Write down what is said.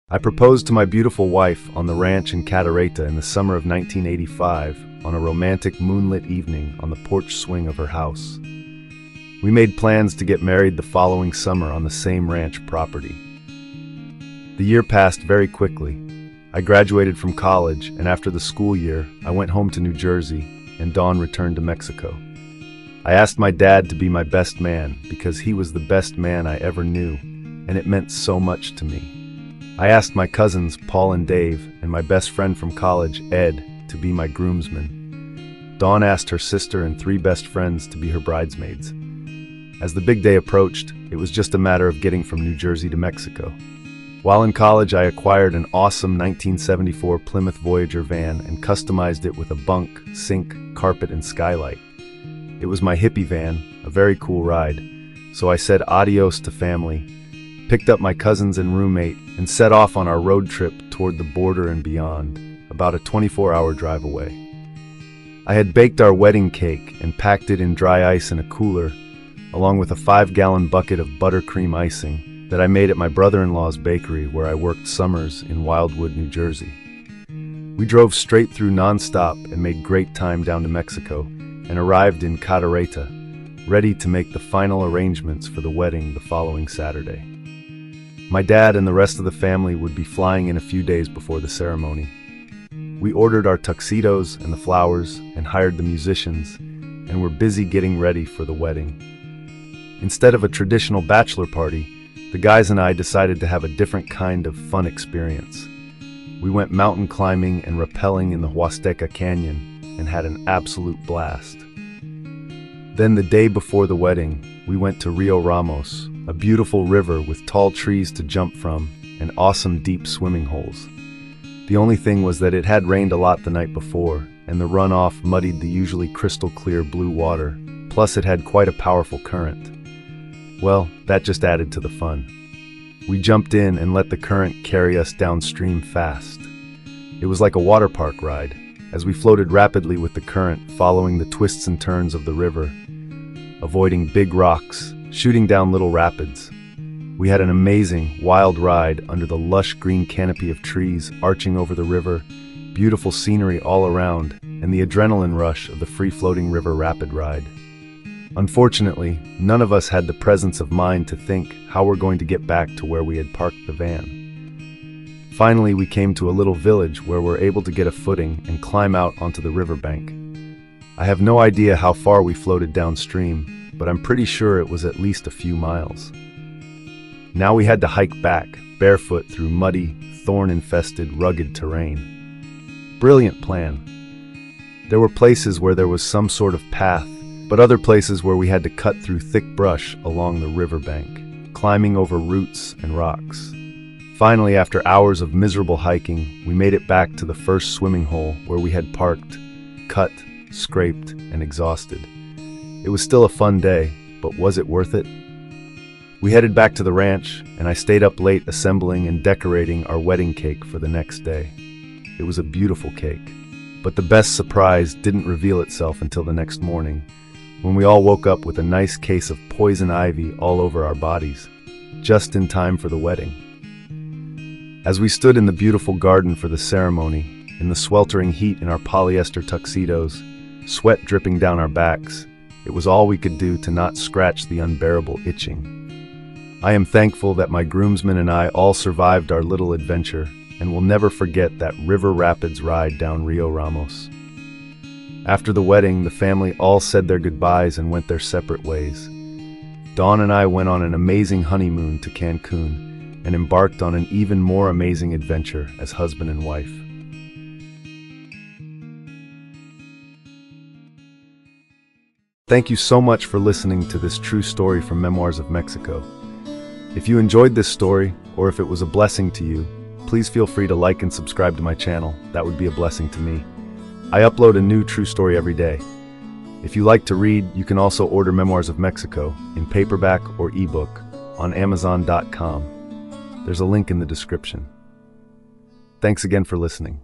I proposed to my beautiful wife on the ranch in Cadereyta in the summer of 1985 on a romantic moonlit evening on the porch swing of her house. We made plans to get married the following summer on the same ranch property. The year passed very quickly. I graduated from college, and after the school year, I went home to New Jersey, and Dawn returned to Mexico. I asked my dad to be my best man because he was the best man I ever knew, and it meant so much to me. I asked my cousins, Paul and Dave, and my best friend from college, Ed, to be my groomsmen. Dawn asked her sister and 3 best friends to be her bridesmaids. As the big day approached, it was just a matter of getting from New Jersey to Mexico. While in college, I acquired an awesome 1974 Plymouth Voyager van and customized it with a bunk, sink, carpet, and skylight. It was my hippie van, a very cool ride, so I said adios to family, picked up my cousins and roommate, and set off on our road trip toward the border and beyond, about a 24-hour drive away. I had baked our wedding cake and packed it in dry ice in a cooler, along with a 5-gallon bucket of buttercream icing that I made at my brother-in-law's bakery where I worked summers in Wildwood, New Jersey. We drove straight through nonstop and made great time down to Mexico and arrived in Cadereyta, ready to make the final arrangements for the wedding the following Saturday. My dad and the rest of the family would be flying in a few days before the ceremony. We ordered our tuxedos and the flowers and hired the musicians, and were busy getting ready for the wedding. Instead of a traditional bachelor party, the guys and I decided to have a different kind of fun experience. We went mountain climbing and rappelling in the Huasteca Canyon and had an absolute blast. Then the day before the wedding, we went to Rio Ramos, a beautiful river with tall trees to jump from and awesome deep swimming holes. The only thing was that it had rained a lot the night before, and the runoff muddied the usually crystal clear blue water, plus it had quite a powerful current. Well, that just added to the fun. We jumped in and let the current carry us downstream fast. It was like a water park ride, as we floated rapidly with the current, following the twists and turns of the river, avoiding big rocks, shooting down little rapids. We had an amazing, wild ride under the lush green canopy of trees arching over the river, beautiful scenery all around, and the adrenaline rush of the free-floating river rapid ride. Unfortunately, none of us had the presence of mind to think how we're going to get back to where we had parked the van. Finally, we came to a little village where we're able to get a footing and climb out onto the riverbank. I have no idea how far we floated downstream, but I'm pretty sure it was at least a few miles. Now we had to hike back, barefoot through muddy, thorn-infested, rugged terrain. Brilliant plan. There were places where there was some sort of path, but other places where we had to cut through thick brush along the riverbank, climbing over roots and rocks. Finally, after hours of miserable hiking, we made it back to the first swimming hole where we had parked, cut, scraped, and exhausted. It was still a fun day, but was it worth it? We headed back to the ranch, and I stayed up late assembling and decorating our wedding cake for the next day. It was a beautiful cake, but the best surprise didn't reveal itself until the next morning, when we all woke up with a nice case of poison ivy all over our bodies, just in time for the wedding. As we stood in the beautiful garden for the ceremony, in the sweltering heat in our polyester tuxedos, sweat dripping down our backs, it was all we could do to not scratch the unbearable itching. I am thankful that my groomsmen and I all survived our little adventure and will never forget that river rapids ride down Rio Ramos. After the wedding, the family all said their goodbyes and went their separate ways. Dawn and I went on an amazing honeymoon to Cancun and embarked on an even more amazing adventure as husband and wife. Thank you so much for listening to this true story from Memoirs of Mexico. If you enjoyed this story, or if it was a blessing to you, please feel free to like and subscribe to my channel. That would be a blessing to me. I upload a new true story every day. If you like to read, you can also order Memoirs of Mexico in paperback or ebook on Amazon.com. There's a link in the description. Thanks again for listening.